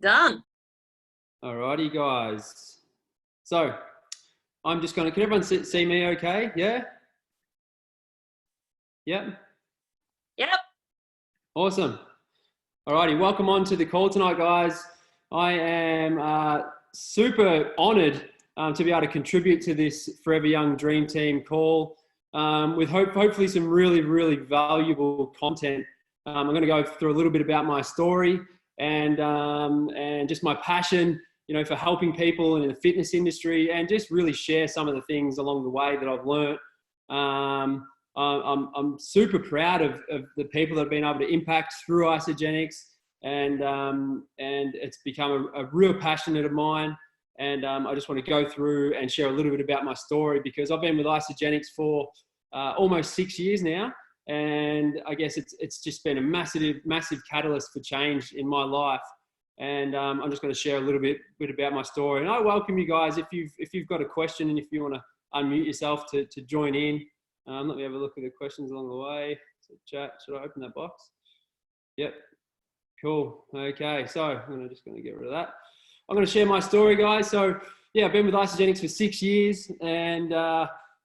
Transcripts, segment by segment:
Done. Alrighty, guys. So I'm just going to, can everyone see me okay? Yeah? Yep. Yep. Awesome. Alrighty, welcome on to the call tonight, guys. I am super honored to be able to contribute to this Forever Young Dream Team call with hopefully some really valuable content. I'm going to go through a little bit about my story and just my passion, for helping people in the fitness industry, and just really share some of the things along the way that I've learned. I'm super proud of the people that have been able to impact through Isagenix, and it's become a real passion of mine. And I just want to go through and share a little bit about my story, because I've been with Isagenix for almost 6 years now. And I guess it's just been a massive catalyst for change in my life. And I'm just going to share a little bit about my story. And I welcome you guys, if you've got a question and if you want to unmute yourself to join in. Let me have a look at the questions along the way. So chat, should I open that box? Yep. Cool. Okay, so I'm just going to get rid of that. I'm going to share my story, guys. So yeah, I've been with Isagenix for 6 years, and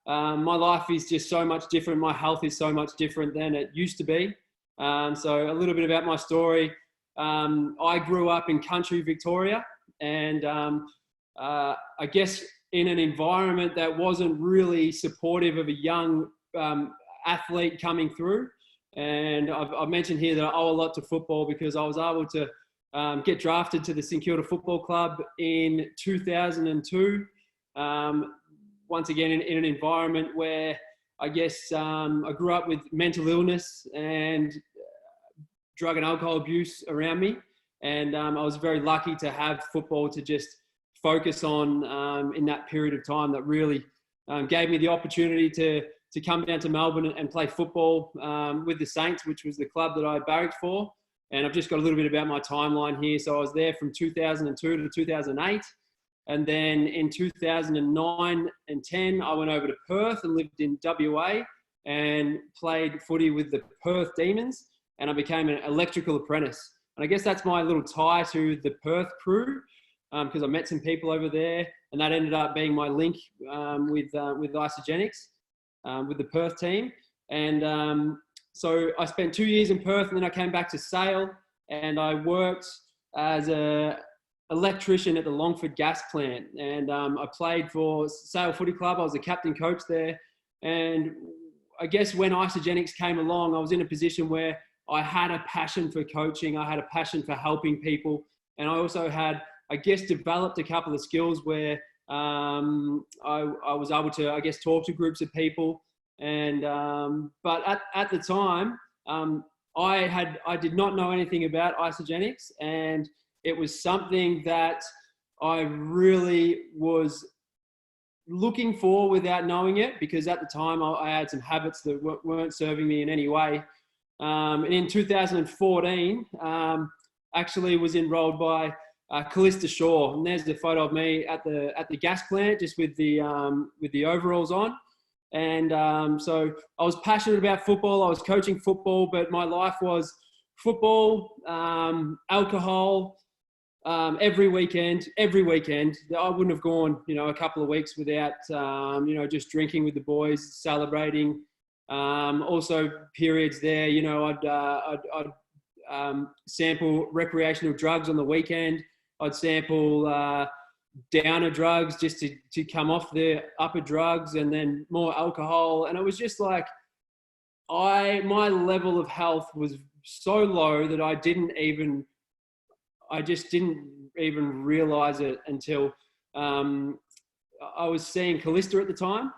my life is just so much different. My health is so much different than it used to be. So a little bit about my story. I grew up in country Victoria, and I guess in an environment that wasn't really supportive of a young athlete coming through. And I've mentioned here that I owe a lot to football, because I was able to get drafted to the St Kilda Football Club in 2002. Once again, in an environment where I guess I grew up with mental illness and drug and alcohol abuse around me. And I was very lucky to have football to just focus on in that period of time that really gave me the opportunity to come down to Melbourne and play football with the Saints, which was the club that I barracked for. And I've just got a little bit about my timeline here. So I was there from 2002 to 2008. And then in 2009 and 10, I went over to Perth and lived in WA and played footy with the Perth Demons. And I became an electrical apprentice. And I guess that's my little tie to the Perth crew, because I met some people over there, and that ended up being my link with Isagenix, with the Perth team. And so I spent 2 years in Perth, and then I came back to Sale, and I worked as an electrician at the Longford gas plant. And I played for Sale Footy Club. I was the captain coach there. And I guess when Isagenix came along, I was in a position where I had a passion for coaching. I had a passion for helping people. And I also had, I guess, developed a couple of skills where I was able to, I guess, talk to groups of people. And but at the time, I did not know anything about Isagenix, and it was something that I really was looking for without knowing it, because at the time I had some habits that weren't serving me in any way. And in 2014, actually was enrolled by Callista Shaw, and there's the photo of me at the gas plant, just with the overalls on. And so I was passionate about football. I was coaching football, but my life was football, alcohol, every weekend. I wouldn't have gone, a couple of weeks without, just drinking with the boys, celebrating. Also periods there, I'd sample recreational drugs on the weekend. I'd sample downer drugs just to come off the upper drugs, and then more alcohol. And it was just like, my level of health was so low that I just didn't even realize it until I was seeing Callista at the time.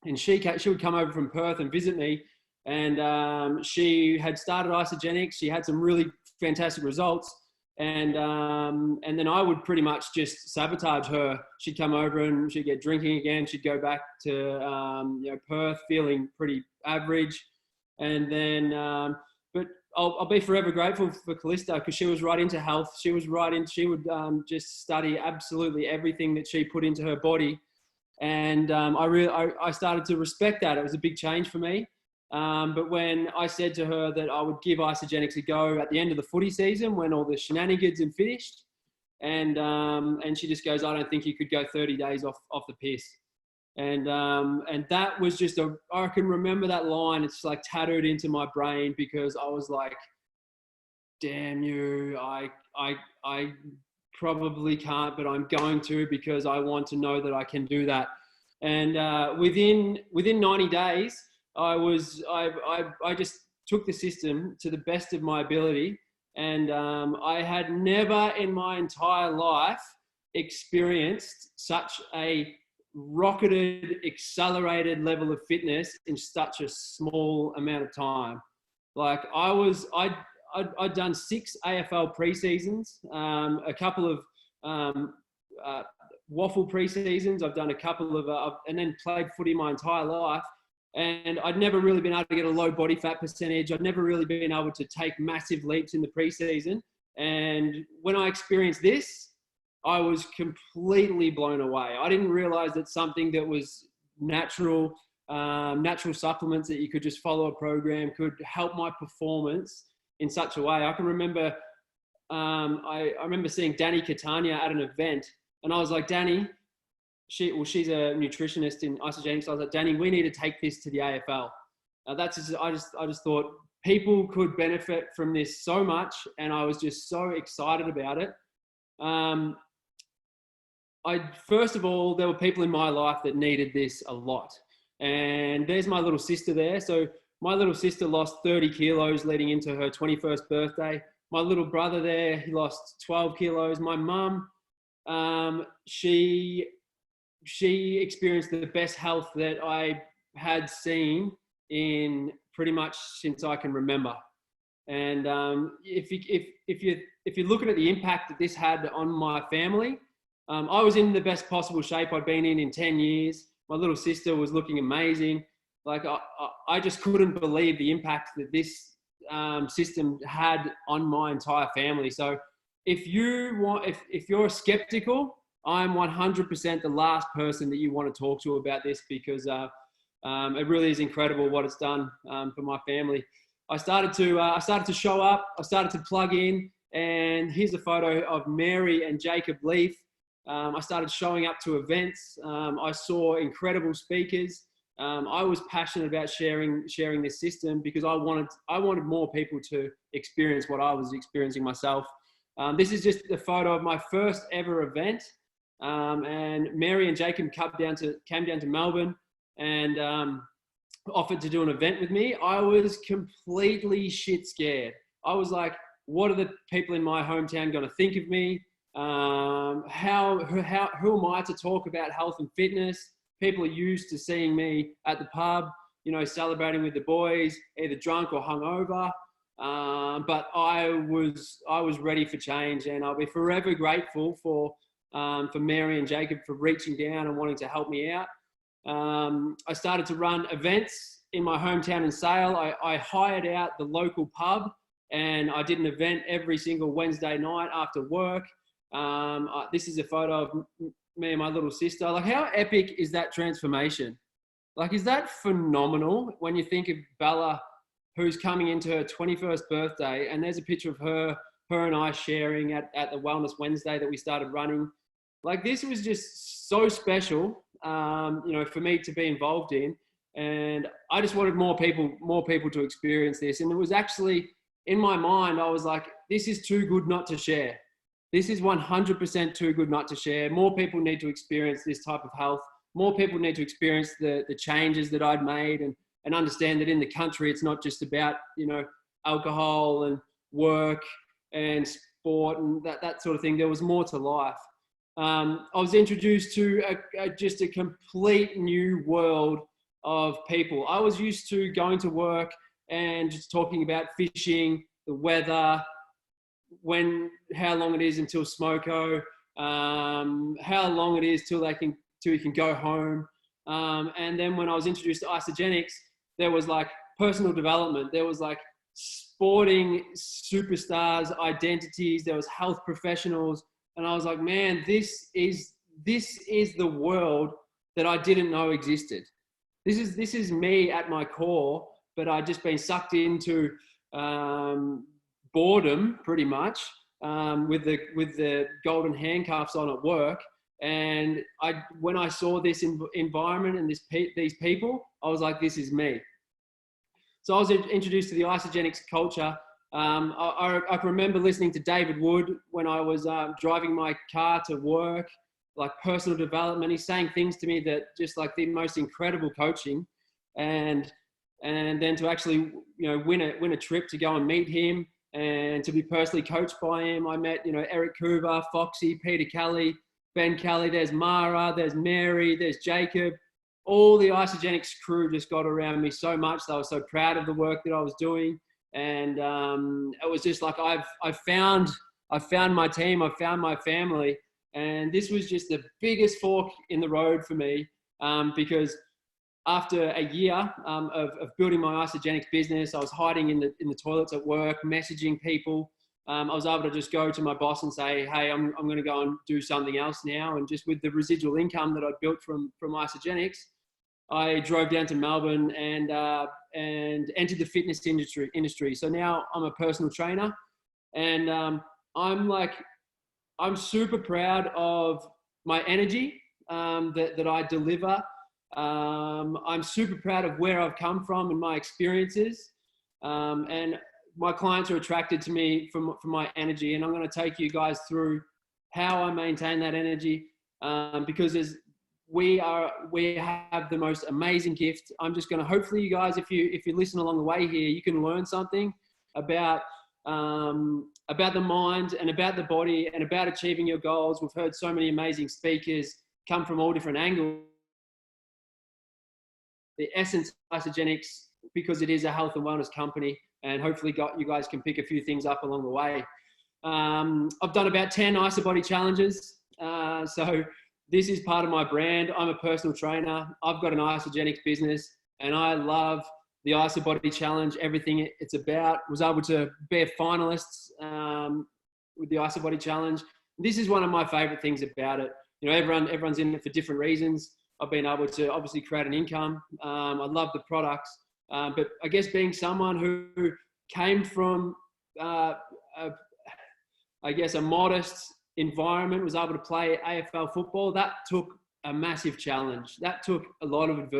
And she would come over from Perth and visit me, and she had started Isagenix. She had some really fantastic results, and then I would pretty much just sabotage her. She'd come over and she'd get drinking again. She'd go back to Perth feeling pretty average, and then but I'll be forever grateful for Callista, because she was right into health. She would just study absolutely everything that she put into her body. And I started to respect that. It was a big change for me. But when I said to her that I would give Isagenix a go at the end of the footy season, when all the shenanigans had finished, and she just goes, I don't think you could go 30 days off the piss. And that was just I can remember that line. It's like tattooed into my brain, because I was like, damn you, I probably can't, but I'm going to, because I want to know that I can do that. And within 90 days, I just took the system to the best of my ability. And I had never in my entire life experienced such a rocketed, accelerated level of fitness in such a small amount of time. Like I'd done 6 AFL pre-seasons, a couple of waffle pre-seasons. I've done a couple of, and then played footy my entire life. And I'd never really been able to get a low body fat percentage. I'd never really been able to take massive leaps in the pre-season. And when I experienced this, I was completely blown away. I didn't realize that something that was natural supplements that you could just follow a program could help my performance in such a way. I can remember, I remember seeing Danny Catania at an event, and I was like, Danny, she's a nutritionist in Isagenix. I was like, Danny, we need to take this to the AFL. I just thought people could benefit from this so much, and I was just so excited about it. First of all, there were people in my life that needed this a lot. And there's my little sister there. So my little sister lost 30 kilos leading into her 21st birthday. My little brother there, he lost 12 kilos. My mum, she experienced the best health that I had seen in pretty much since I can remember. And if you're looking at the impact that this had on my family, I was in the best possible shape I'd been in 10 years. My little sister was looking amazing. Like I just couldn't believe the impact that this system had on my entire family. So if you're skeptical, I'm 100% the last person that you want to talk to about this, because it really is incredible what it's done for my family. I started to show up. I started to plug in, and here's a photo of Mary and Jacob Leaf. I started showing up to events. I saw incredible speakers. I was passionate about sharing this system, because I wanted more people to experience what I was experiencing myself. This is just a photo of my first ever event. And Mary and Jacob came down to Melbourne and offered to do an event with me. I was completely shit scared. I was like, what are the people in my hometown going to think of me? Who am I to talk about health and fitness? People are used to seeing me at the pub, celebrating with the boys, either drunk or hungover. But I was ready for change, and I'll be forever grateful for Mary and Jacob for reaching down and wanting to help me out. I started to run events in my hometown in Sale. I hired out the local pub, and I did an event every single Wednesday night after work. This is a photo of me and my little sister. Like, how epic is that transformation? Like, is that phenomenal when you think of Bella, who's coming into her 21st birthday, and there's a picture of her and I sharing at the Wellness Wednesday that we started running. Like, this was just so special, for me to be involved in. And I just wanted more people to experience this. And it was actually, in my mind, I was like, this is too good not to share. This is 100% too good not to share. More people need to experience this type of health. More people need to experience the changes that I'd made, and understand that in the country, it's not just about, alcohol and work and sport and that sort of thing. There was more to life. I was introduced to just a complete new world of people. I was used to going to work and just talking about fishing, the weather, how long it is until smoko, how long it is till you can go home. And then when I was introduced to Isagenix, there was like personal development. There was like sporting superstars, identities. There was health professionals. And I was like, man, this is the world that I didn't know existed. This is me at my core, but I'd just been sucked into boredom pretty much. with the golden handcuffs on at work. And when I saw this environment and these people, I was like, this is me. So I was introduced to the Isagenix culture. I can remember listening to David Wood when I was driving my car to work, like personal development. He's saying things to me that just like the most incredible coaching, and then to actually win a trip to go and meet him and to be personally coached by him. I met Eric Coover, Foxy, Peter Kelly, Ben Kelly. There's Mara, there's Mary, there's Jacob. All the Isagenix crew just got around me so much. They were so proud of the work that I was doing. And it was just like, I found my team, I found my family. And this was just the biggest fork in the road for me, because after a year of building my Isagenix business, I was hiding in the toilets at work, messaging people. I was able to just go to my boss and say, hey, I'm going to go and do something else now. And just with the residual income that I'd built from Isagenix, I drove down to Melbourne and entered the fitness industry. So now I'm a personal trainer, and I'm super proud of my energy that I deliver. I'm super proud of where I've come from and my experiences, and my clients are attracted to me from my energy. And I'm going to take you guys through how I maintain that energy, because we have the most amazing gift. I'm just going to, hopefully you guys, if you listen along the way here, you can learn something about the mind and about the body and about achieving your goals. We've heard so many amazing speakers come from all different angles. The essence of Isagenix, because it is a health and wellness company, and hopefully you guys can pick a few things up along the way. I've done about 10 IsaBody challenges. So this is part of my brand. I'm a personal trainer. I've got an Isagenix business, and I love the IsaBody challenge, everything it's about. Was able to bear finalists with the IsaBody challenge. This is one of my favorite things about it. Everyone's in it for different reasons. I've been able to obviously create an income. I love the products, but I guess being someone who came from, a modest environment, was able to play AFL football, that took a massive challenge. That took a lot of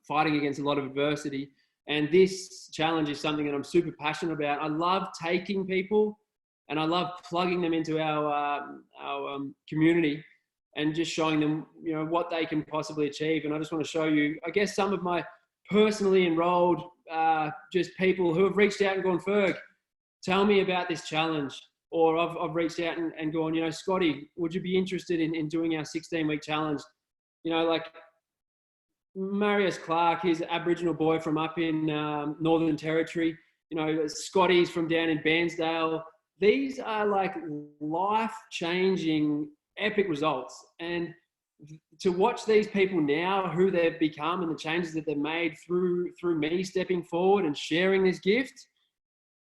fighting against a lot of adversity. And this challenge is something that I'm super passionate about. I love taking people and I love plugging them into our community and just showing them, what they can possibly achieve. And I just want to show you, I guess, some of my personally enrolled, just people who have reached out and gone, Ferg, tell me about this challenge. Or I've reached out and gone, Scotty, would you be interested in doing our 16-week challenge? Like Marius Clark, he's an Aboriginal boy from up in Northern Territory. Scotty's from down in Bairnsdale. These are like life-changing, epic results. And to watch these people now, who they've become and the changes that they've made through me stepping forward and sharing this gift,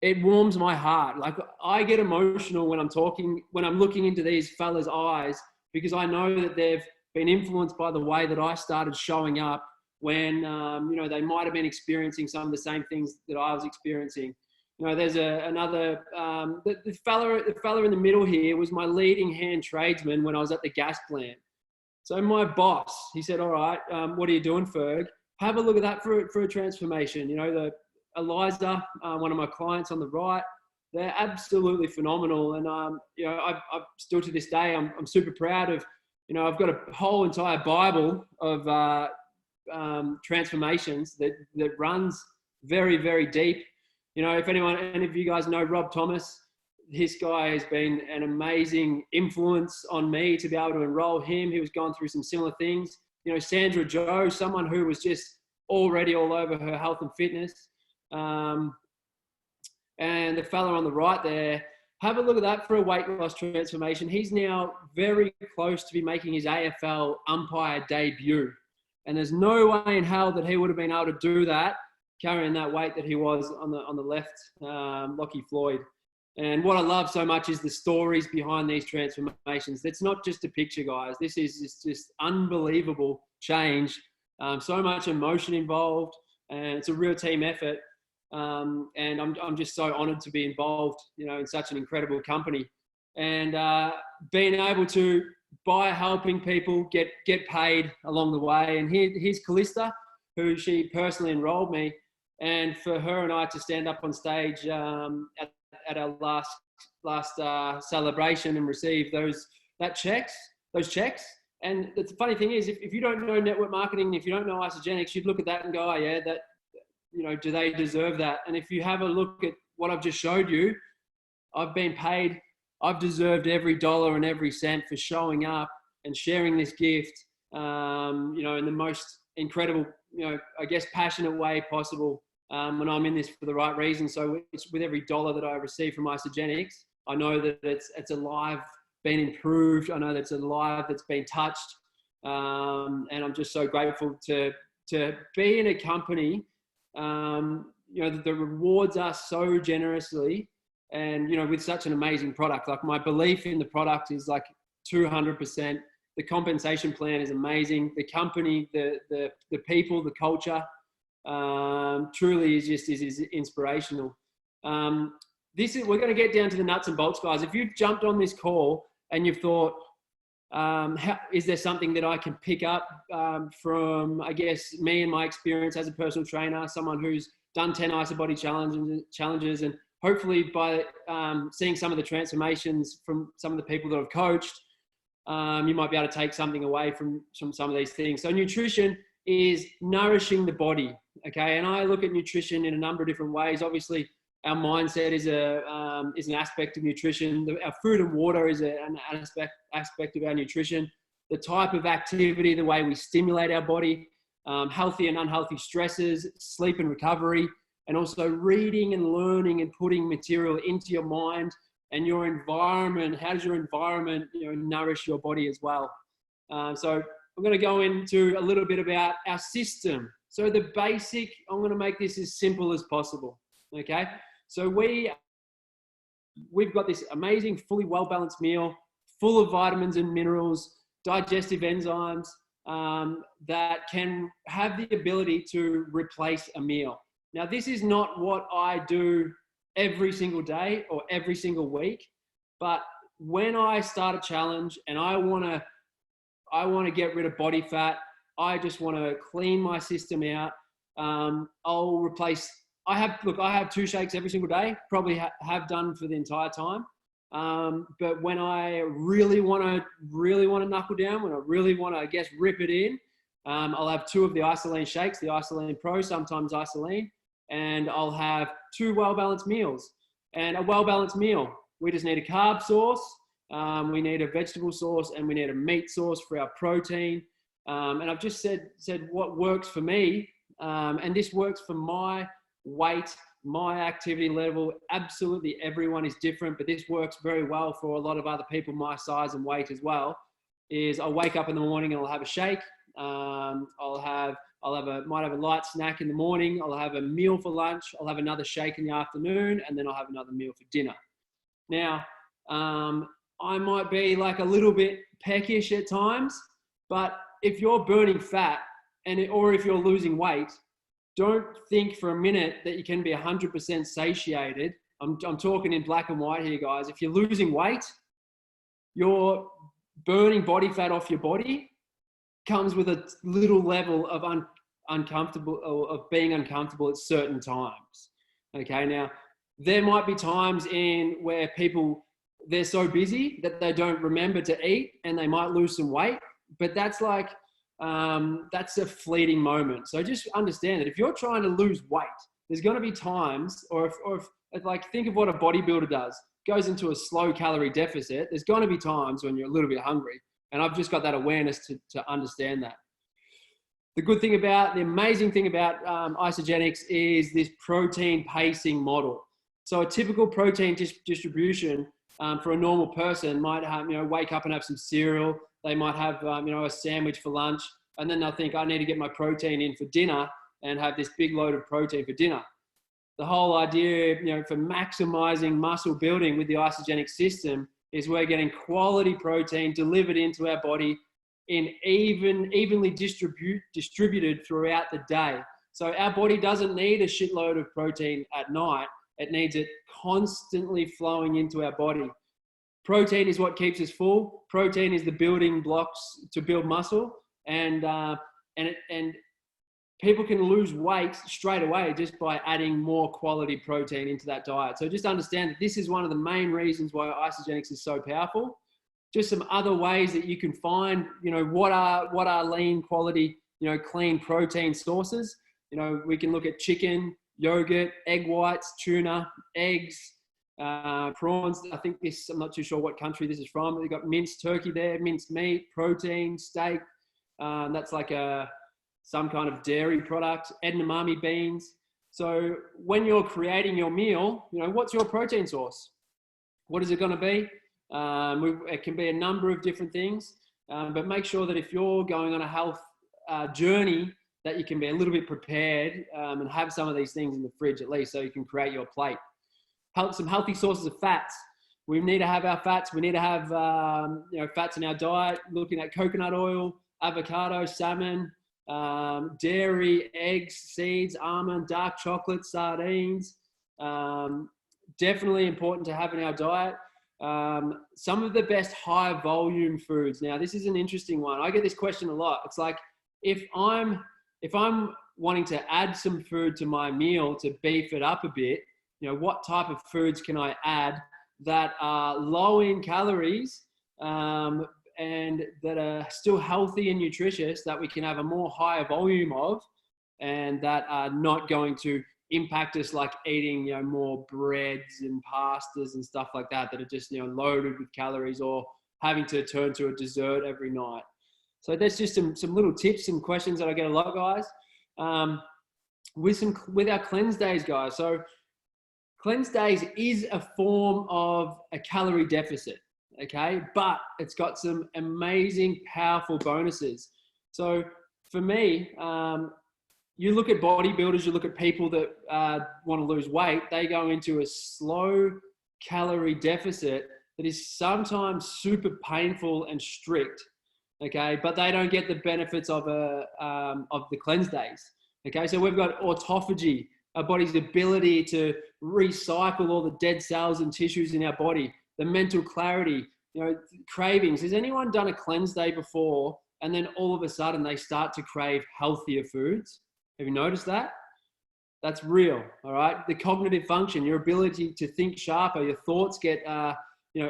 it warms my heart. Like, I get emotional when I'm looking into these fellas' eyes, because I know that they've been influenced by the way that I started showing up when, they might have been experiencing some of the same things that I was experiencing. There's the fella in the middle here was my leading hand tradesman when I was at the gas plant. So my boss, he said, all right, what are you doing, Ferg? Have a look at that for a transformation. The Eliza, one of my clients on the right, they're absolutely phenomenal. And, I still to this day, I'm super proud of, I've got a whole entire Bible of transformations that runs very, very deep. If any of you guys know Rob Thomas, this guy has been an amazing influence on me to be able to enroll him. He was going through some similar things. Sandra Joe, someone who was just already all over her health and fitness. And the fella on the right there, have a look at that for a weight loss transformation. He's now very close to be making his AFL umpire debut. And there's no way in hell that he would have been able to do that, carrying that weight that he was on the left, Lockie Floyd. And what I love so much is the stories behind these transformations. It's not just a picture, guys. This is just unbelievable change. So much emotion involved, and it's a real team effort. And I'm just so honoured to be involved, in such an incredible company, and being able to, by helping people get paid along the way. And here's Callista, who she personally enrolled me, and for her and I to stand up on stage at our last celebration and receive those checks. And the funny thing is, if you don't know network marketing, if you don't know Isagenix, you'd look at that and go, oh yeah, that, do they deserve that? And if you have a look at what I've just showed you, I've been paid. I've deserved every dollar and every cent for showing up and sharing this gift, in the most incredible, I guess, passionate way possible, when I'm in this for the right reason. So it's with every dollar that I receive from Isagenix, I know that it's a life been improved. I know that it's a life that's been touched. And I'm just so grateful to be in a company, that rewards us so generously, and, with such an amazing product. Like, my belief in the product is like 200%. The compensation plan is amazing. The company, the people, the culture, truly is inspirational. We're going to get down to the nuts and bolts, guys. If you've jumped on this call and you've thought, is there something that I can pick up from, I guess, me and my experience as a personal trainer, someone who's done 10 IsaBody challenges, and hopefully by seeing some of the transformations from some of the people that I've coached, you might be able to take something away from some of these things. So nutrition is nourishing the body, okay? And I look at nutrition in a number of different ways. Obviously, our mindset is an aspect of nutrition. Our food and water is an aspect of our nutrition. The type of activity, the way we stimulate our body, healthy and unhealthy stresses, sleep and recovery, and also reading and learning and putting material into your mind and your environment. How does your environment, nourish your body as well? So I'm going to go into a little bit about our system. So the basic, I'm going to make this as simple as possible. Okay. So we've got this amazing, fully well-balanced meal, full of vitamins and minerals, digestive enzymes, that can have the ability to replace a meal. Now, this is not what I do every single day or every single week, but when I start a challenge and I want to get rid of body fat, I just want to clean my system out, I'll replace. I have 2 shakes every single day, probably have done for the entire time. But when I really want to knuckle down, when I really want to, I guess, rip it in, I'll have 2 of the Isoline shakes, the Isoline Pro, sometimes Isoline, and I'll have 2 well-balanced meals. And a well-balanced meal, we just need a carb source, we need a vegetable source, and we need a meat source for our protein. And I've just said what works for me, and this works for my weight, my activity level. Absolutely everyone is different, but this works very well for a lot of other people my size and weight as well. Is I'll wake up in the morning and I'll have a shake. Might have a light snack in the morning. I'll have a meal for lunch. I'll have another shake in the afternoon, and then I'll have another meal for dinner. Now, I might be like a little bit peckish at times, but if you're burning fat or if you're losing weight, don't think for a minute that you can be 100% satiated. I'm talking in black and white here, guys. If you're losing weight, you're burning body fat off your body comes with a little level of being uncomfortable at certain times. Okay, now there might be times where people, they're so busy that they don't remember to eat and they might lose some weight, but that's like, that's a fleeting moment. So just understand that if you're trying to lose weight, there's going to be times, or if like, think of what a bodybuilder does, goes into a slow calorie deficit. There's going to be times when you're a little bit hungry. And I've just got that awareness to understand that. The amazing thing about Isagenix is this protein pacing model. So a typical protein distribution for a normal person might have, wake up and have some cereal. They might have, a sandwich for lunch, and then they'll think, I need to get my protein in for dinner and have this big load of protein for dinner. The whole idea, for maximizing muscle building with the Isagenix system is we're getting quality protein delivered into our body in evenly distributed throughout the day. So our body doesn't need a shitload of protein at night. It needs it constantly flowing into our body. Protein is what keeps us full. Protein is the building blocks to build muscle, and people can lose weight straight away just by adding more quality protein into that diet. So just understand that this is one of the main reasons why Isagenix is so powerful. Just some other ways that you can find, what are lean quality, clean protein sources. We can look at chicken, yogurt, egg whites, tuna, eggs, prawns. I think I'm not too sure what country this is from. We've got minced turkey there, minced meat, protein, steak. That's like some kind of dairy product, edamame beans. So when you're creating your meal, what's your protein source? What is it going to be? It can be a number of different things, but make sure that if you're going on a health journey, that you can be a little bit prepared and have some of these things in the fridge at least, so you can create your plate. Some healthy sources of fats. We need to have our fats. We need to have fats in our diet. Looking at coconut oil, avocado, salmon, dairy, eggs, seeds, almond, dark chocolate, sardines. Definitely important to have in our diet. Some of the best high volume foods. Now, this is an interesting one. I get this question a lot. It's like, if I'm wanting to add some food to my meal to beef it up a bit, what type of foods can I add that are low in calories, and that are still healthy and nutritious, that we can have a more higher volume of, and that are not going to impact us like eating, more breads and pastas and stuff like that are just, loaded with calories, or having to turn to a dessert every night. So that's just some little tips and questions that I get a lot, guys. With our cleanse days, guys. So cleanse days is a form of a calorie deficit. Okay, but it's got some amazing, powerful bonuses. So for me, you look at bodybuilders, you look at people that want to lose weight, they go into a slow calorie deficit that is sometimes super painful and strict. Okay, but they don't get the benefits of the cleanse days. Okay, so we've got autophagy, our body's ability to recycle all the dead cells and tissues in our body. The mental clarity, cravings. Has anyone done a cleanse day before and then all of a sudden they start to crave healthier foods? Have you noticed that? That's real, all right? The cognitive function, your ability to think sharper, your thoughts get,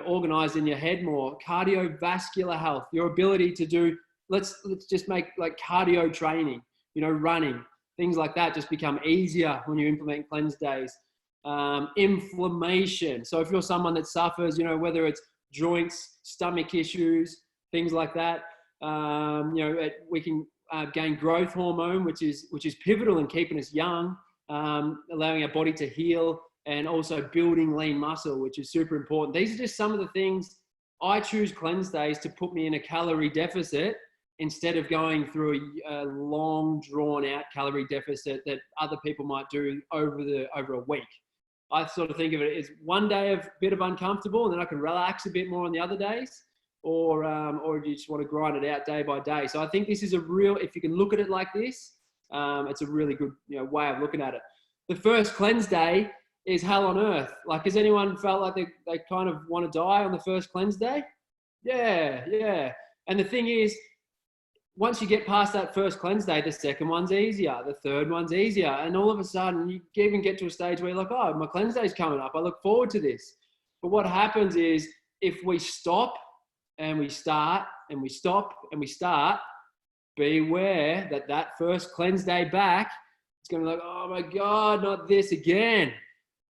organized in your head more. Cardiovascular health, your ability to do, let's just make like cardio training, running, things like that just become easier when you implement cleanse days. Inflammation. So if you're someone that suffers, whether it's joints, stomach issues, things like that, we can gain growth hormone, which is pivotal in keeping us young, allowing our body to heal, and also building lean muscle, which is super important. These are just some of the things. I choose cleanse days to put me in a calorie deficit instead of going through a long, drawn out calorie deficit that other people might do over a week. I sort of think of it as one day of a bit of uncomfortable, and then I can relax a bit more on the other days, or you just want to grind it out day by day. So I think this is if you can look at it like this, it's a really good way of looking at it. The first cleanse day is hell on earth. Like, has anyone felt like they kind of want to die on the first cleanse day? Yeah. And the thing is, once you get past that first cleanse day, the second one's easier, the third one's easier. And all of a sudden you even get to a stage where you're like, oh, my cleanse day's coming up. I look forward to this. But what happens is, if we stop and we start and we stop and we start, beware that first cleanse day back, it's going to be like, oh my God, not this again.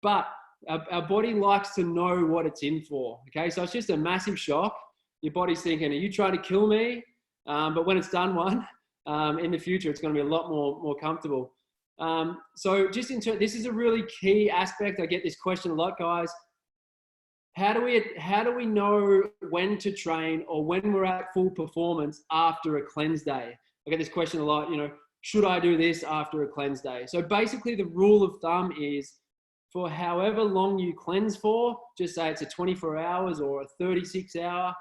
But our body likes to know what it's in for. Okay. So it's just a massive shock. Your body's thinking, are you trying to kill me? But when it's done in the future, it's going to be a lot more comfortable. So just this is a really key aspect. I get this question a lot, guys. How do we know when to train or when we're at full performance after a cleanse day? I get this question a lot, should I do this after a cleanse day? So basically the rule of thumb is, for however long you cleanse for, just say it's a 24 hours or a 36 hour,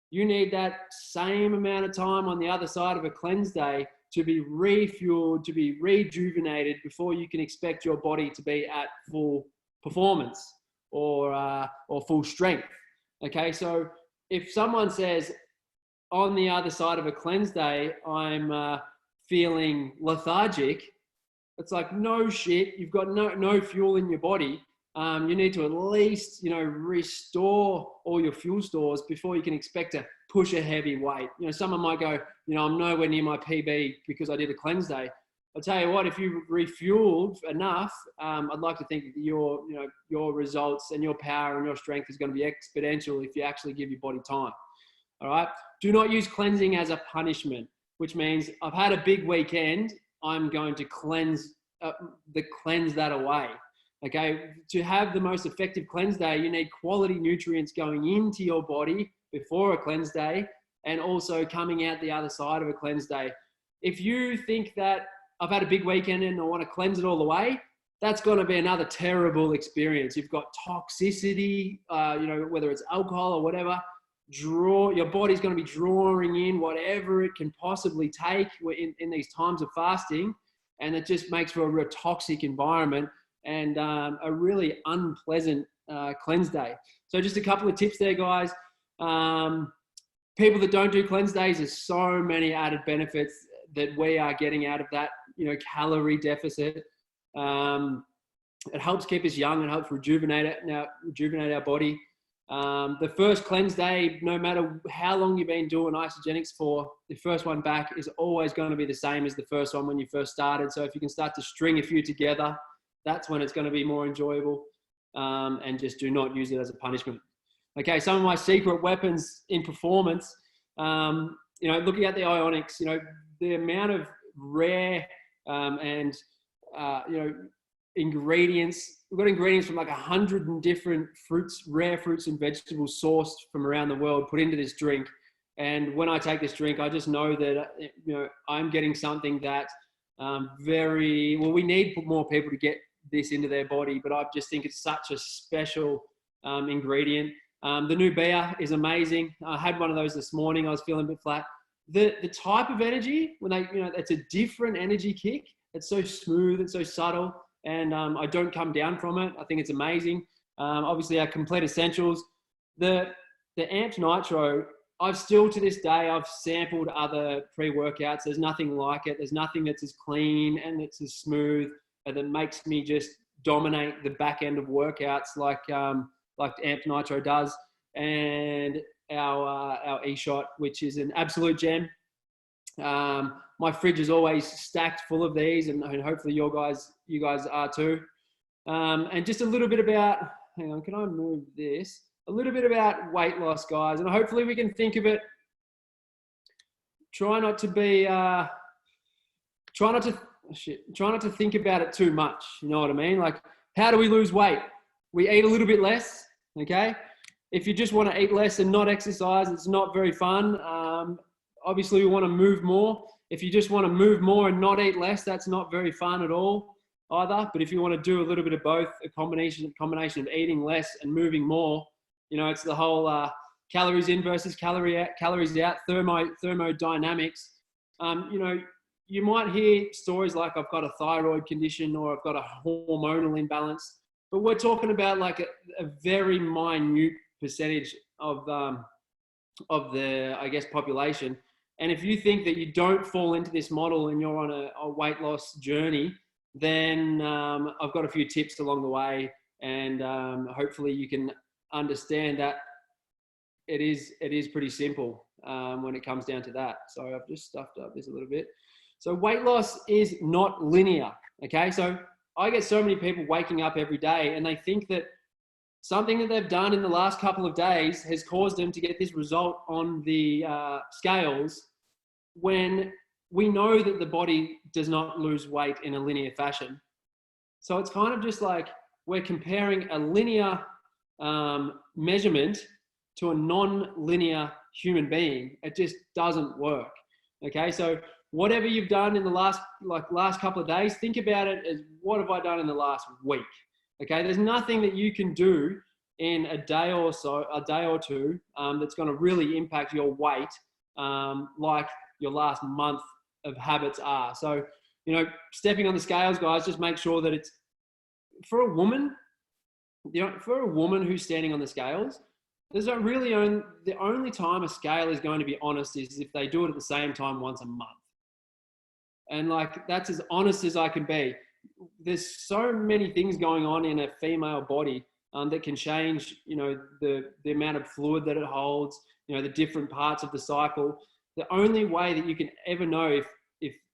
you need that same amount of time on the other side of a cleanse day to be refueled, to be rejuvenated before you can expect your body to be at full performance or full strength. Okay, so if someone says on the other side of a cleanse day, I'm feeling lethargic, it's like, no shit, you've got no fuel in your body. You need to at least, restore all your fuel stores before you can expect to push a heavy weight. Someone might go, I'm nowhere near my PB because I did a cleanse day. I'll tell you what, if you refueled enough, I'd like to think that your results and your power and your strength is going to be exponential if you actually give your body time. All right. Do not use cleansing as a punishment, which means I've had a big weekend. I'm going to cleanse that away. Okay. To have the most effective cleanse day, you need quality nutrients going into your body before a cleanse day and also coming out the other side of a cleanse day. If you think that I've had a big weekend and I want to cleanse it all away, that's going to be another terrible experience. You've got toxicity, whether it's alcohol or whatever. Your body's going to be drawing in whatever it can possibly take in these times of fasting, and it just makes for a real toxic environment and a really unpleasant cleanse day. So just a couple of tips there, guys. People that don't do cleanse days, there's so many added benefits that we are getting out of that, calorie deficit. It helps keep us young and helps rejuvenate our body. The first cleanse day, no matter how long you've been doing Isagenix for, the first one back is always going to be the same as the first one when you first started. So if you can start to string a few together, that's when it's going to be more enjoyable. And just do not use it as a punishment. Okay, some of my secret weapons in performance, looking at the Ionics, the amount of rare ingredients. We've got ingredients from like 100 different rare fruits and vegetables sourced from around the world put into this drink. And when I take this drink, I just know that, I'm getting something that we need more people to get this into their body, but I just think it's such a special ingredient. The new beer is amazing. I had one of those this morning. I was feeling a bit flat. The type of energy, when it's a different energy kick. It's so smooth, it's so subtle, and I don't come down from it. I think it's amazing. Obviously, our complete essentials. The Amped Nitro, I've still to this day, I've sampled other pre-workouts. There's nothing like it. There's nothing that's as clean and it's as smooth and that makes me just dominate the back end of workouts like Amped Nitro does. And our E-Shot, which is an absolute gem. My fridge is always stacked full of these, and hopefully you guys are too. And just a little bit about, hang on, can I move this? A little bit about weight loss, guys, and hopefully we can think of it. Try not to think about it too much. You know what I mean? Like, how do we lose weight? We eat a little bit less, okay? If you just want to eat less and not exercise, it's not very fun. Obviously, we want to move more. If you just want to move more and not eat less, that's not very fun at all either. But if you want to do a little bit of both, a combination of eating less and moving more, it's the whole calories in versus calories out, thermodynamics. You might hear stories like I've got a thyroid condition or I've got a hormonal imbalance, but we're talking about like a very minute percentage of the, I guess, population. And if you think that you don't fall into this model and you're on a weight loss journey, then I've got a few tips along the way, and hopefully you can understand that it is pretty simple when it comes down to that. So I've just stuffed up this a little bit. So weight loss is not linear. Okay, so I get so many people waking up every day and they think that something that they've done in the last couple of days has caused them to get this result on the scales, when we know that the body does not lose weight in a linear fashion. So it's kind of just like we're comparing a linear measurement to a non-linear human being. It just doesn't work. Okay, so whatever you've done in the last couple of days, think about it as, what have I done in the last week? Okay, there's nothing that you can do in a day or two that's going to really impact your weight like your last month habits are. So, stepping on the scales, guys, just make sure that it's for a woman, for a woman who's standing on the scales, the only time a scale is going to be honest is if they do it at the same time once a month. And that's as honest as I can be. There's so many things going on in a female body that can change, the amount of fluid that it holds, the different parts of the cycle. The only way that you can ever know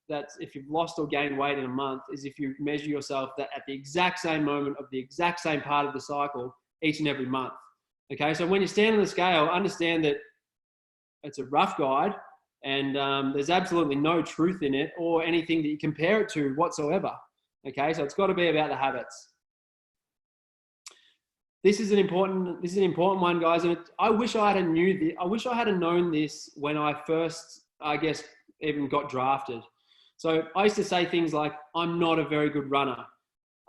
if you've lost or gained weight in a month is if you measure yourself that at the exact same moment of the exact same part of the cycle each and every month. Okay, so when you stand on the scale, understand that it's a rough guide and there's absolutely no truth in it or anything that you compare it to whatsoever. Okay, so it's got to be about the habits. This is an important one, guys. And I wish I had known this when I first, even got drafted. So I used to say things like, I'm not a very good runner.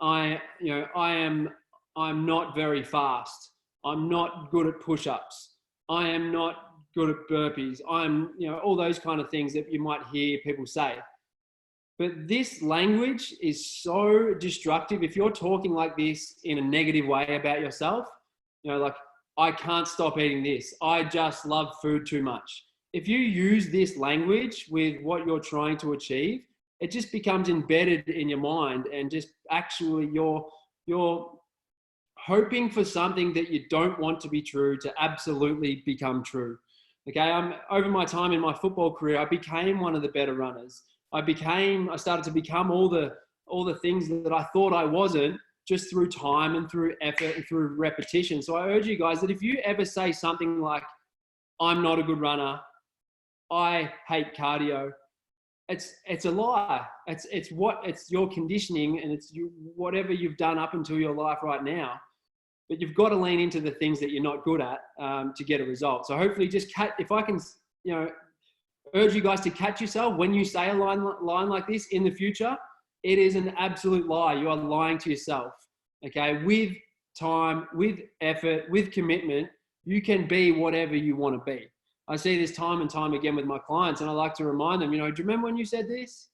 I'm not very fast. I'm not good at push-ups. I am not good at burpees. All those kind of things that you might hear people say. But this language is so destructive. If you're talking like this in a negative way about yourself, I can't stop eating this. I just love food too much. If you use this language with what you're trying to achieve, it just becomes embedded in your mind and just actually you're hoping for something that you don't want to be true to absolutely become true. Okay, over my time in my football career, I became one of the better runners. I started to become all the things that I thought I wasn't, just through time and through effort and through repetition. So I urge you guys that if you ever say something like, I'm not a good runner, I hate cardio, it's a lie. It's your conditioning and it's whatever you've done up until your life right now. But you've got to lean into the things that you're not good at to get a result. So hopefully if I can, urge you guys to catch yourself when you say a line like this in the future, it is an absolute lie. You are lying to yourself. Okay. With time, with effort, with commitment, you can be whatever you want to be. I see this time and time again with my clients, and I like to remind them, do you remember when you said this?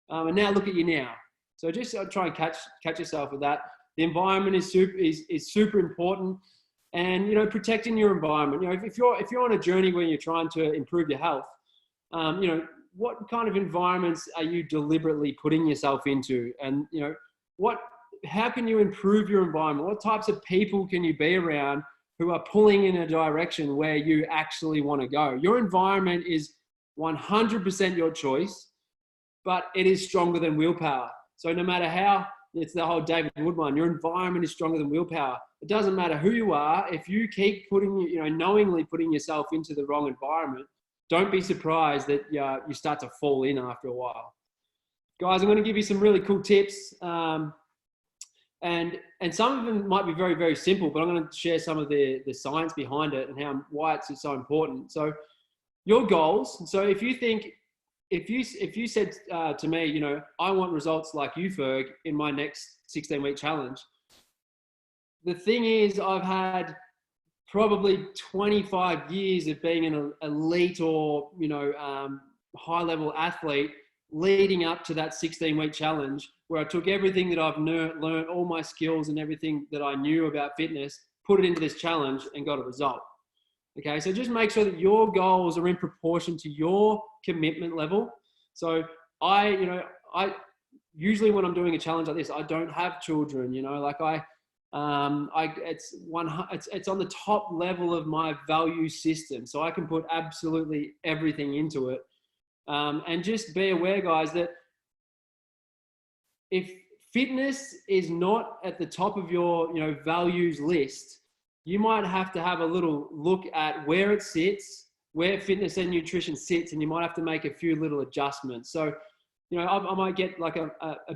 And now look at you now. So just try and catch yourself with that. The environment is super important, and protecting your environment. If you're on a journey where you're trying to improve your health, what kind of environments are you deliberately putting yourself into? And how can you improve your environment? What types of people can you be around who are pulling in a direction where you actually want to go? Your environment is 100% your choice, but it is stronger than willpower. So no matter how, it's the whole David Wood one, your environment is stronger than willpower. It doesn't matter who you are. If you keep knowingly putting yourself into the wrong environment, don't be surprised that you start to fall in after a while. Guys, I'm going to give you some really cool tips. And some of them might be very, very simple, but I'm going to share some of the science behind it and why it's so important. So your goals. So if you said to me, I want results like you, Ferg, in my next 16-week challenge. The thing is, I've had probably 25 years of being an elite or, high-level athlete leading up to that 16-week challenge, where I took everything that I've learned, all my skills and everything that I knew about fitness, put it into this challenge and got a result. Okay, so just make sure that your goals are in proportion to your commitment level. So I usually when I'm doing a challenge like this, I don't have children, it's on the top level of my value system. So I can put absolutely everything into it. And just be aware, guys, that if fitness is not at the top of your, values list, you might have to have a little look at where it sits, where fitness and nutrition sits, and you might have to make a few little adjustments. So, I might get like a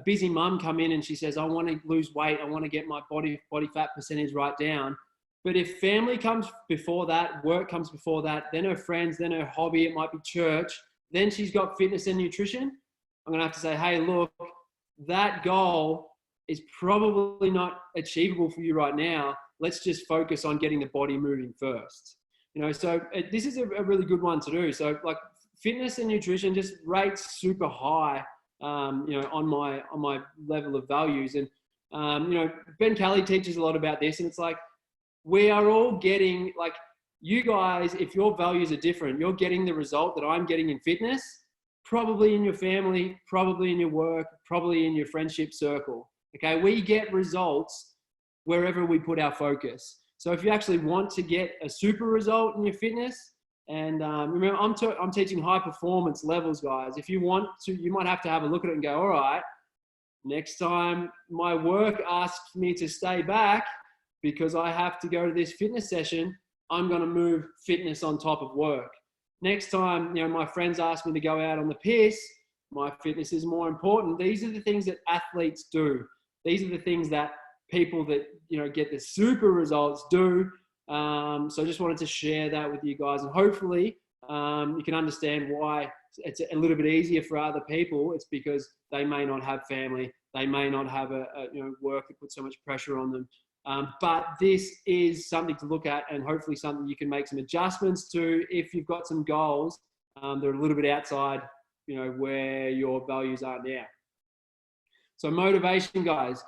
busy mum come in and she says, I want to lose weight. I want to get my body fat percentage right down. But if family comes before that, work comes before that, then her friends, then her hobby, it might be church, then she's got fitness and nutrition, I'm going to have to say, hey, look, that goal is probably not achievable for you right now. Let's just focus on getting the body moving first. So this is a really good one to do. So like fitness and nutrition just rates super high, on my level of values. And, Ben Kelly teaches a lot about this, and it's like, we are all getting, like, you guys, if your values are different, you're getting the result that I'm getting in fitness, probably in your family, probably in your work, probably in your friendship circle. Okay. We get results wherever we put our focus. So if you actually want to get a super result in your fitness, and remember, I'm teaching high performance levels, guys. If you want to, you might have to have a look at it and go, all right, next time my work asks me to stay back because I have to go to this fitness session, I'm going to move fitness on top of work. Next time, my friends ask me to go out on the piss, my fitness is more important. These are the things that athletes do. These are the things that people that, get the super results do. So I just wanted to share that with you guys, and hopefully you can understand why it's a little bit easier for other people. It's because they may not have family. They may not have a work that puts so much pressure on them. But this is something to look at, and hopefully something you can make some adjustments to if you've got some goals that are a little bit outside, where your values are now. So motivation, guys.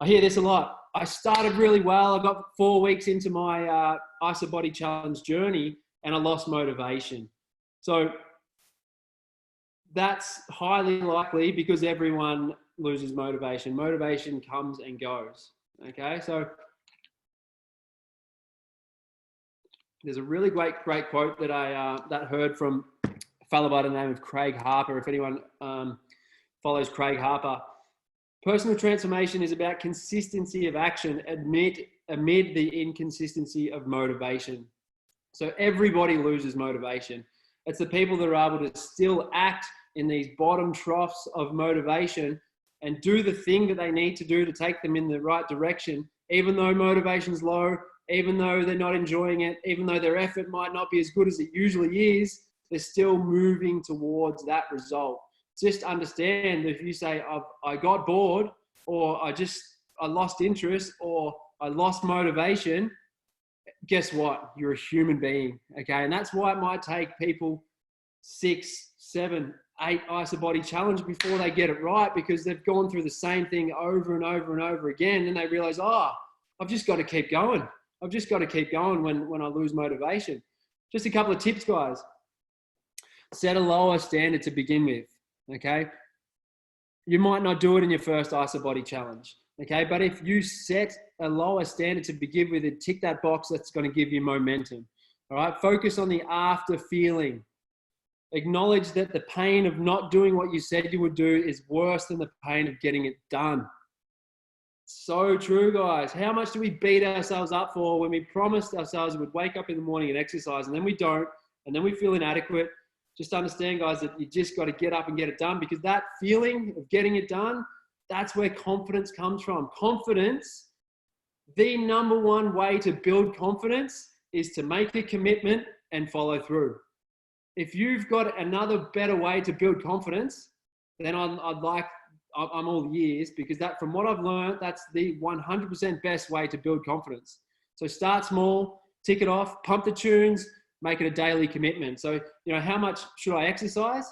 I hear this a lot. I started really well. I got 4 weeks into my Isobody Challenge journey, and I lost motivation. So that's highly likely because everyone loses motivation. Motivation comes and goes. Okay, so there's a really great quote that I heard from a fellow by the name of Craig Harper. If anyone follows Craig Harper, personal transformation is about consistency of action amid the inconsistency of motivation. So everybody loses motivation. It's the people that are able to still act in these bottom troughs of motivation and do the thing that they need to do to take them in the right direction, even though motivation's low, even though they're not enjoying it, even though their effort might not be as good as it usually is, they're still moving towards that result. Just understand that if you say, I got bored, or I lost interest, or I lost motivation, guess what? You're a human being, okay? And that's why it might take people 6, 7, 8 Isobody Challenge before they get it right, because they've gone through the same thing over and over and over again, and they realize, I've just got to keep going. I've just got to keep going when I lose motivation. Just a couple of tips, guys. Set a lower standard to begin with, okay? You might not do it in your first Isobody Challenge, okay? But if you set a lower standard to begin with and tick that box, that's going to give you momentum, all right? Focus on the after feeling. Acknowledge that the pain of not doing what you said you would do is worse than the pain of getting it done. So true, guys. How much do we beat ourselves up for when we promised ourselves we'd wake up in the morning and exercise, and then we don't, and then we feel inadequate? Just understand, guys, that you just got to get up and get it done, because that feeling of getting it done, that's where confidence comes from. Confidence, the number one way to build confidence is to make a commitment and follow through. If you've got another better way to build confidence, then I'm all ears, because that, from what I've learned, that's the 100% best way to build confidence. So start small, tick it off, pump the tunes, make it a daily commitment. So, how much should I exercise?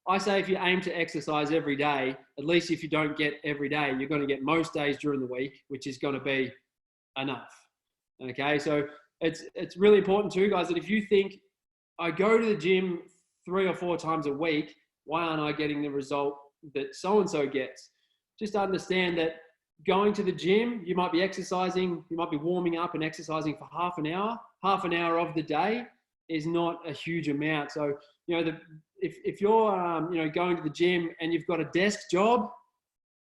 I say if you aim to exercise every day, at least if you don't get every day, you're going to get most days during the week, which is going to be enough. Okay, so it's really important too, guys, that if you think, I go to the gym 3 or 4 times a week, why aren't I getting the result that so-and-so gets? Just understand that going to the gym, you might be exercising, you might be warming up and exercising for half an hour of the day is not a huge amount. So, if you're, going to the gym and you've got a desk job,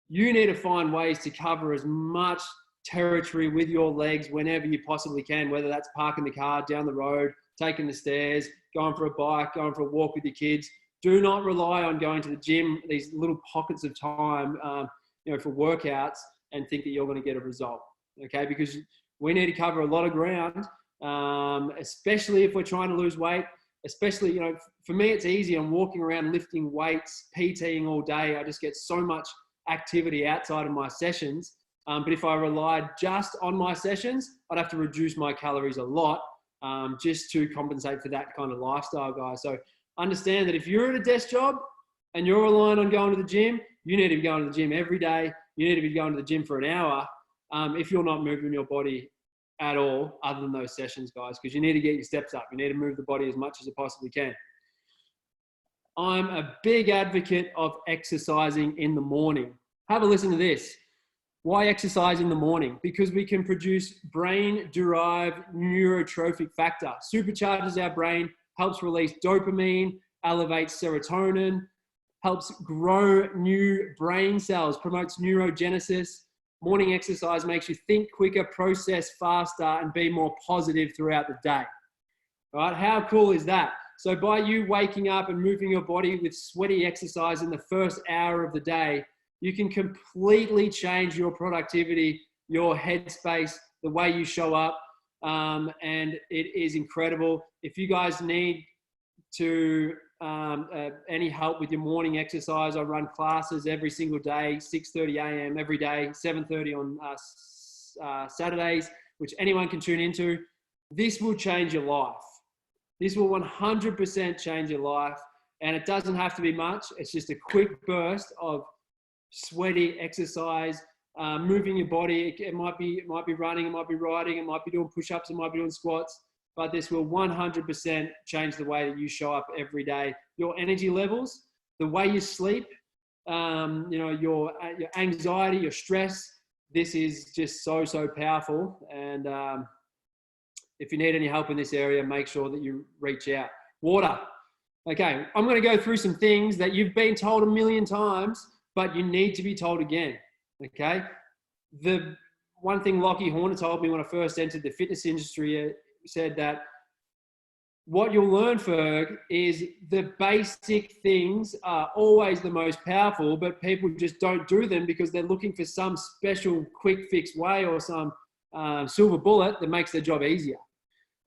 you need to find ways to cover as much territory with your legs whenever you possibly can, whether that's parking the car down the road, taking the stairs, going for a bike, going for a walk with your kids. Do not rely on going to the gym, these little pockets of time, for workouts, and think that you're going to get a result, okay? Because we need to cover a lot of ground, especially if we're trying to lose weight. Especially, for me, it's easy. I'm walking around lifting weights, PTing all day. I just get so much activity outside of my sessions. But if I relied just on my sessions, I'd have to reduce my calories a lot. just to compensate for that kind of lifestyle, guys. So understand that if you're at a desk job and you're relying on going to the gym, you need to be going to the gym every day. You need to be going to the gym for an hour if you're not moving your body at all other than those sessions, guys, because you need to get your steps up. You need to move the body as much as you possibly can. I'm a big advocate of exercising in the morning. Have a listen to this. Why exercise in the morning? Because we can produce brain-derived neurotrophic factor. Supercharges our brain, helps release dopamine, elevates serotonin, helps grow new brain cells, promotes neurogenesis. Morning exercise makes you think quicker, process faster, and be more positive throughout the day. All right, how cool is that? So by you waking up and moving your body with sweaty exercise in the first hour of the day, you can completely change your productivity, your headspace, the way you show up, and it is incredible. If you guys need to any help with your morning exercise, I run classes every single day, 6:30 a.m. every day, 7:30 on Saturdays, which anyone can tune into. This will change your life. This will 100% change your life, and it doesn't have to be much. It's just a quick burst of sweaty exercise, moving your body. It might be running, it might be riding, it might be doing push-ups, it might be doing squats, but this will 100% change the way that you show up every day. Your energy levels, the way you sleep, your anxiety, your stress. This is just so powerful. And if you need any help in this area, make sure that you reach out. Water. Okay, I'm going to go through some things that you've been told a million times, but you need to be told again. Okay, the one thing Lockie Horner told me when I first entered the fitness industry said that what you'll learn, Ferg, is the basic things are always the most powerful, but people just don't do them because they're looking for some special quick fix way or some silver bullet that makes their job easier.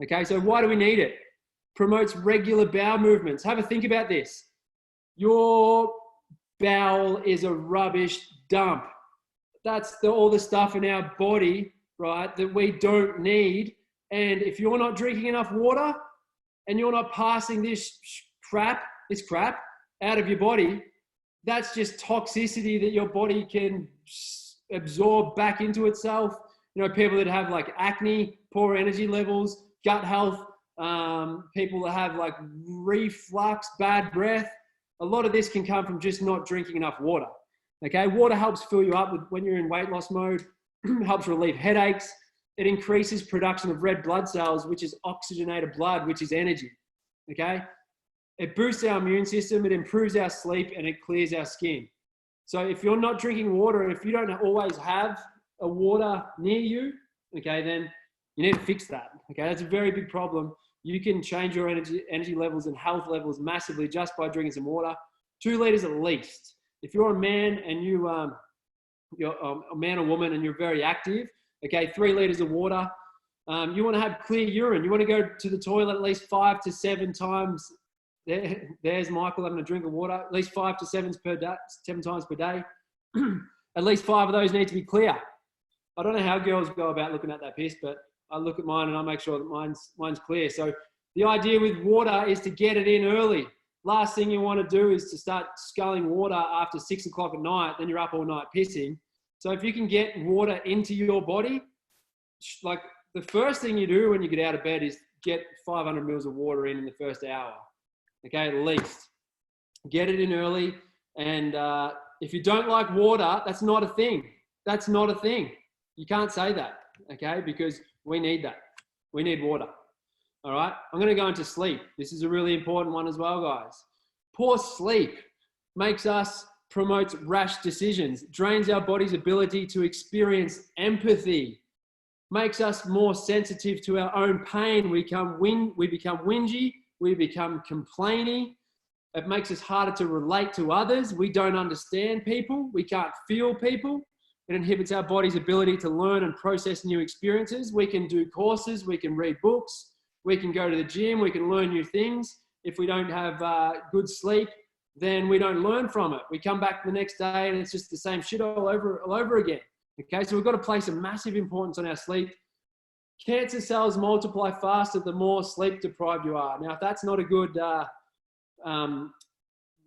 Okay, so why do we need it? Promotes regular bowel movements. Have a think about this. Your bowel is a rubbish dump. That's all the stuff in our body, right, that we don't need. And if you're not drinking enough water and you're not passing this crap out of your body, that's just toxicity that your body can absorb back into itself. You know, people that have like acne, poor energy levels, gut health, people that have like reflux, bad breath. A lot of this can come from just not drinking enough water. Okay, water helps fill you up when you're in weight loss mode, helps relieve headaches. It increases production of red blood cells, which is oxygenated blood, which is energy. Okay, it boosts our immune system, it improves our sleep, and it clears our skin. So if you're not drinking water, if you don't always have a water near you, okay, then you need to fix that. Okay, that's a very big problem. You can change your energy levels and health levels massively just by drinking some water. 2 liters at least. If you're a man and you're a man or woman and you're very active, okay, 3 liters of water. You want to have clear urine. You want to go to the toilet at least 5 to 7 times. There's Michael having a drink of water. At least 5 to 7 times per day. At least 5 of those need to be clear. I don't know how girls go about looking at that piss, but I look at mine and I make sure that mine's clear. So the idea with water is to get it in early. Last thing you want to do is to start sculling water after 6 o'clock at night, then you're up all night pissing. So if you can get water into your body, like the first thing you do when you get out of bed is get 500 mils of water in the first hour. Okay, at least. Get it in early. And if you don't like water, that's not a thing. That's not a thing. You can't say that, okay, because we need that. We need water. All right, I'm going to go into sleep. This is a really important one as well, guys. Poor sleep promotes rash decisions, drains our body's ability to experience empathy, makes us more sensitive to our own pain. We become whingy, we become complaining. It makes us harder to relate to others. We don't understand people. We can't feel people. It inhibits our body's ability to learn and process new experiences. We can do courses, we can read books, we can go to the gym, we can learn new things. If we don't have good sleep, then we don't learn from it. We come back the next day and it's just the same shit all over again. Okay, so we've got to place a massive importance on our sleep. Cancer cells multiply faster the more sleep deprived you are. Now, if that's not a good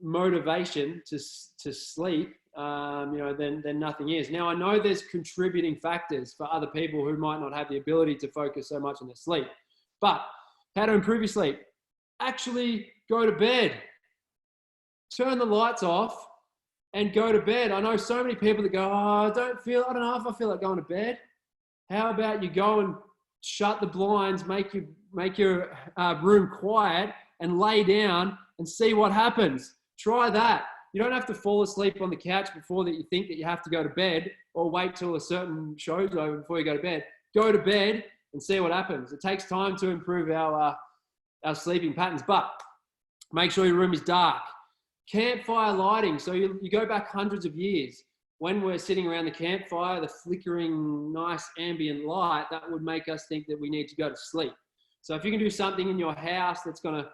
motivation to sleep, then nothing is. Now, I know there's contributing factors for other people who might not have the ability to focus so much on their sleep. But how to improve your sleep? Actually go to bed. Turn the lights off and go to bed. I know so many people that go, oh, I don't know if I feel like going to bed. How about you go and shut the blinds, make your room quiet and lay down and see what happens. Try that. You don't have to fall asleep on the couch before that you think that you have to go to bed, or wait till a certain show's over before you go to bed. Go to bed and see what happens. It takes time to improve our sleeping patterns, but make sure your room is dark. Campfire lighting. So you go back hundreds of years. When we're sitting around the campfire, the flickering, nice ambient light, that would make us think that we need to go to sleep. So if you can do something in your house that's going to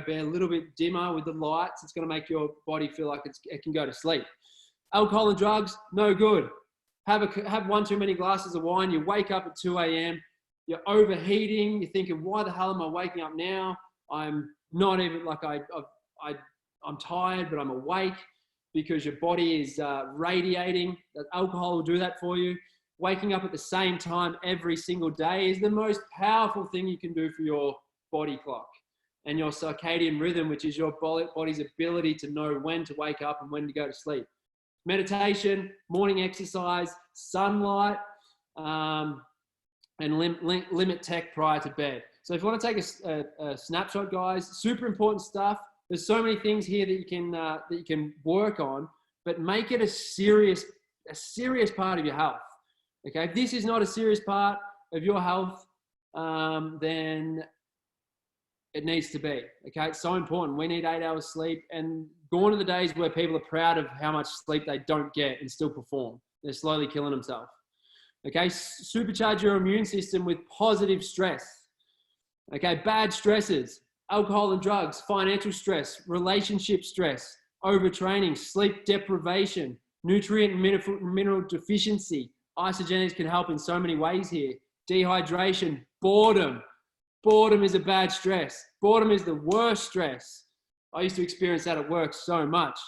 be a little bit dimmer with the lights, it's going to make your body feel like it can go to sleep. Alcohol and drugs, no good. Have one too many glasses of wine. You wake up at 2 a.m. You're overheating. You're thinking, why the hell am I waking up now? I'm not even like I'm tired, but I'm awake, because your body is radiating. That alcohol will do that for you. Waking up at the same time every single day is the most powerful thing you can do for your body clock and your circadian rhythm, which is your body's ability to know when to wake up and when to go to sleep. Meditation, morning exercise, sunlight, and limit tech prior to bed. So if you want to take a snapshot, guys, super important stuff. There's so many things here that you can work on, but make it a serious part of your health. Okay, if this is not a serious part of your health, then it needs to be. Okay, it's so important. We need 8 hours sleep, and gone are the days where people are proud of how much sleep they don't get and still perform. They're slowly killing themselves. Okay, supercharge your immune system with positive stress. Okay, bad stresses. Alcohol and drugs, financial stress, relationship stress, overtraining, sleep deprivation, nutrient and mineral deficiency. Isagenix can help in so many ways here. Dehydration, boredom. Boredom is a bad stress. Boredom is the worst stress. I used to experience that at work so much.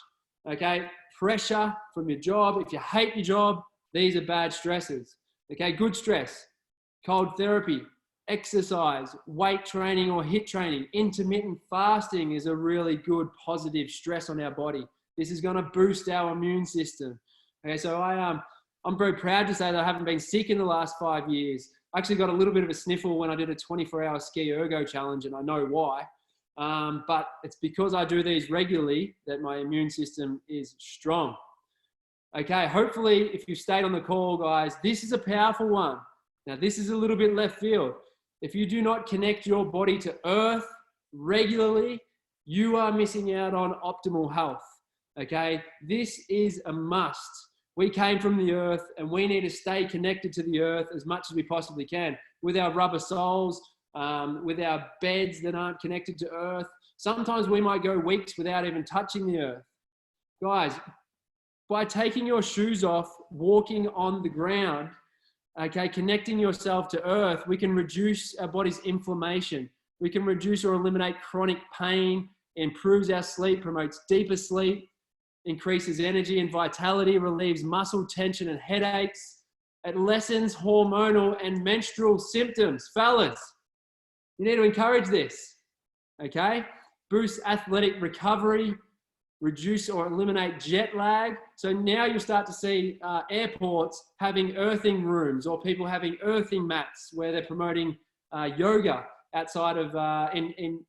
Okay, pressure from your job. If you hate your job, these are bad stresses. Okay, good stress, cold therapy, exercise, weight training or HIIT training, intermittent fasting is a really good positive stress on our body. This is going to boost our immune system. Okay, so I'm very proud to say that I haven't been sick in the last 5 years. I actually got a little bit of a sniffle when I did a 24-hour ski ergo challenge, and I know why. But it's because I do these regularly that my immune system is strong. Okay, hopefully if you've stayed on the call, guys, this is a powerful one. Now, this is a little bit left field. If you do not connect your body to earth regularly, you are missing out on optimal health. Okay, this is a must. We came from the earth and we need to stay connected to the earth as much as we possibly can with our rubber soles, with our beds that aren't connected to earth. Sometimes we might go weeks without even touching the earth. Guys, by taking your shoes off, walking on the ground, okay, connecting yourself to earth, we can reduce our body's inflammation. We can reduce or eliminate chronic pain, improves our sleep, promotes deeper sleep, increases energy and vitality, relieves muscle tension and headaches. It lessens hormonal and menstrual symptoms. Fellas, you need to encourage this, okay? Boosts athletic recovery, reduce or eliminate jet lag. So now you start to see airports having earthing rooms or people having earthing mats where they're promoting yoga outside of in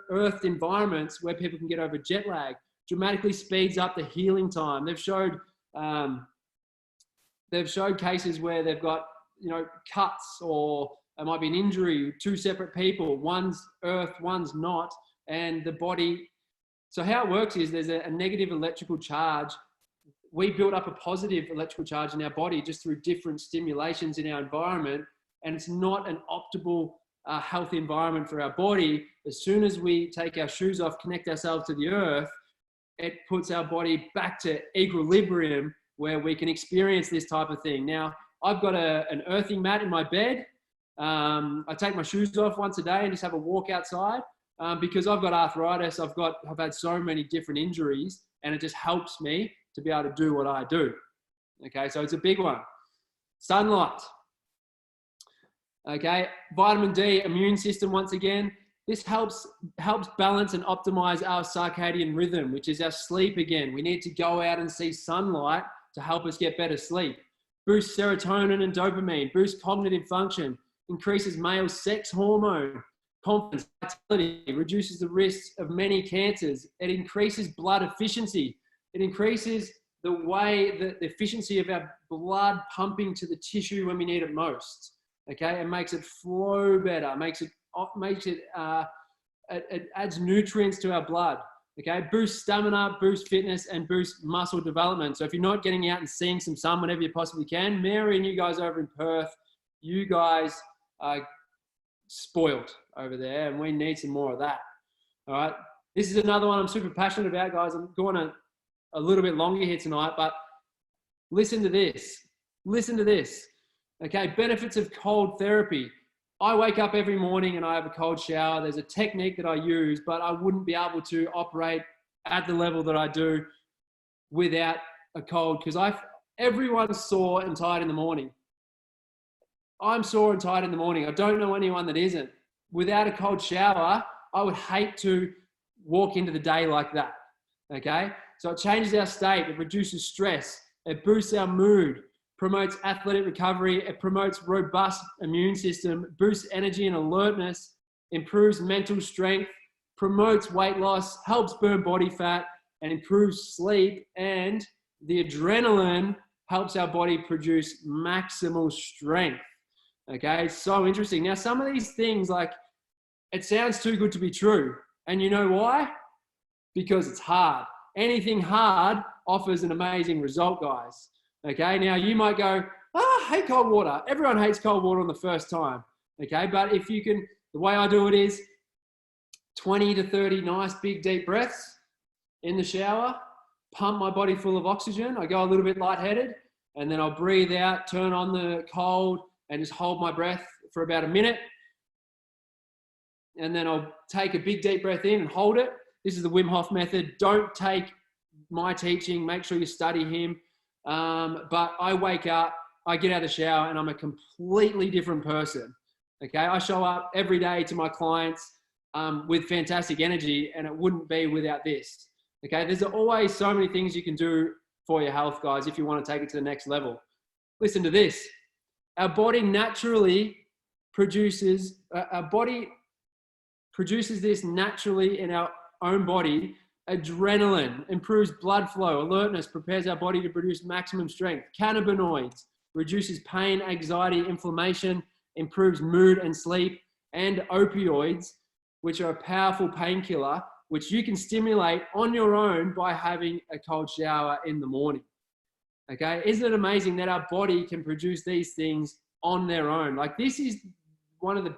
earthed environments where people can get over jet lag. Dramatically speeds up the healing time. They've showed cases where they've got, you know, cuts, or it might be an injury, two separate people, one's earth, one's not, and the body. So how it works is there's a negative electrical charge. We build up a positive electrical charge in our body just through different stimulations in our environment, and it's not an optimal healthy environment for our body. As soon as we take our shoes off, connect ourselves to the earth, it puts our body back to equilibrium where we can experience this type of thing. Now, I've got an earthing mat in my bed. I take my shoes off once a day and just have a walk outside because I've got arthritis. I've had so many different injuries, and it just helps me to be able to do what I do. Okay, so it's a big one. Sunlight. Okay, vitamin D, immune system once again. This helps balance and optimize our circadian rhythm, which is our sleep again. We need to go out and see sunlight to help us get better sleep. Boosts serotonin and dopamine, boosts cognitive function, increases male sex hormone, confidence, vitality, reduces the risk of many cancers. It increases blood efficiency. It increases the efficiency of our blood pumping to the tissue when we need it most. Okay, it makes it flow better, it adds nutrients to our blood. Okay, boosts stamina, boosts fitness, and boosts muscle development. So if you're not getting out and seeing some sun whenever you possibly can, Mary and you guys over in Perth, you guys are spoiled over there, and we need some more of that. All right, this is another one I'm super passionate about, guys. I'm going a little bit longer here tonight, but listen to this. Listen to this. Okay, benefits of cold therapy. I wake up every morning and I have a cold shower. There's a technique that I use, but I wouldn't be able to operate at the level that I do without a cold, because everyone's sore and tired in the morning. I'm sore and tired in the morning. I don't know anyone that isn't. Without a cold shower, I would hate to walk into the day like that. Okay, so it changes our state. It reduces stress. It boosts our mood. Promotes athletic recovery, it promotes robust immune system, boosts energy and alertness, improves mental strength, promotes weight loss, helps burn body fat, and improves sleep. And the adrenaline helps our body produce maximal strength. Okay, so interesting. Now, some of these things, like, it sounds too good to be true. And you know why? Because it's hard. Anything hard offers an amazing result, guys. Okay, now you might go, I hate cold water. Everyone hates cold water on the first time. Okay, but if you can, the way I do it is 20 to 30 nice big deep breaths in the shower, pump my body full of oxygen. I go a little bit lightheaded, and then I'll breathe out, turn on the cold, and just hold my breath for about a minute. And then I'll take a big deep breath in and hold it. This is the Wim Hof method. Don't take my teaching. Make sure you study him. But I wake up, I get out of the shower, and I'm a completely different person. Okay, I show up every day to my clients with fantastic energy, and it wouldn't be without this. Okay, there's always so many things you can do for your health, guys, if you want to take it to the next level. Listen to this. Our body naturally produces, this naturally in our own body. Adrenaline improves blood flow, alertness, prepares our body to produce maximum strength. Cannabinoids reduces pain, anxiety, inflammation, improves mood and sleep. And opioids, which are a powerful painkiller, which you can stimulate on your own by having a cold shower in the morning. Okay, isn't it amazing that our body can produce these things on their own? Like, this is one of the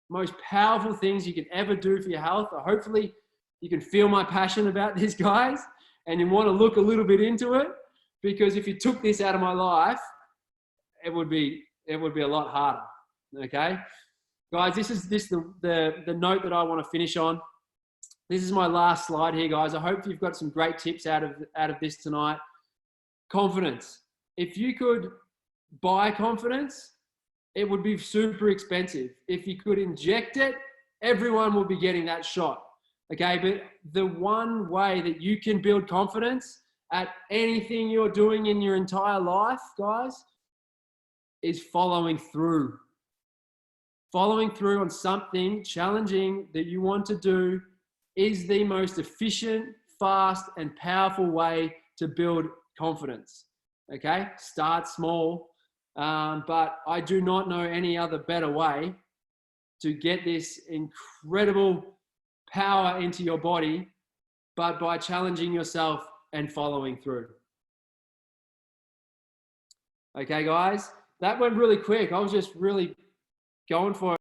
most powerful things you can ever do for your health. Hopefully, you can feel my passion about this, guys, and you want to look a little bit into it, because if you took this out of my life, it would be a lot harder. Okay, guys, this is the note that I want to finish on. This is my last slide here, guys. I hope you've got some great tips out of this tonight. Confidence. If you could buy confidence, it would be super expensive. If you could inject it, everyone would be getting that shot. Okay, but the one way that you can build confidence at anything you're doing in your entire life, guys, is following through. Following through on something challenging that you want to do is the most efficient, fast, and powerful way to build confidence. Okay, start small, but I do not know any other better way to get this incredible power into your body, but by challenging yourself and following through. Okay, guys, that went really quick. I was just really going for it.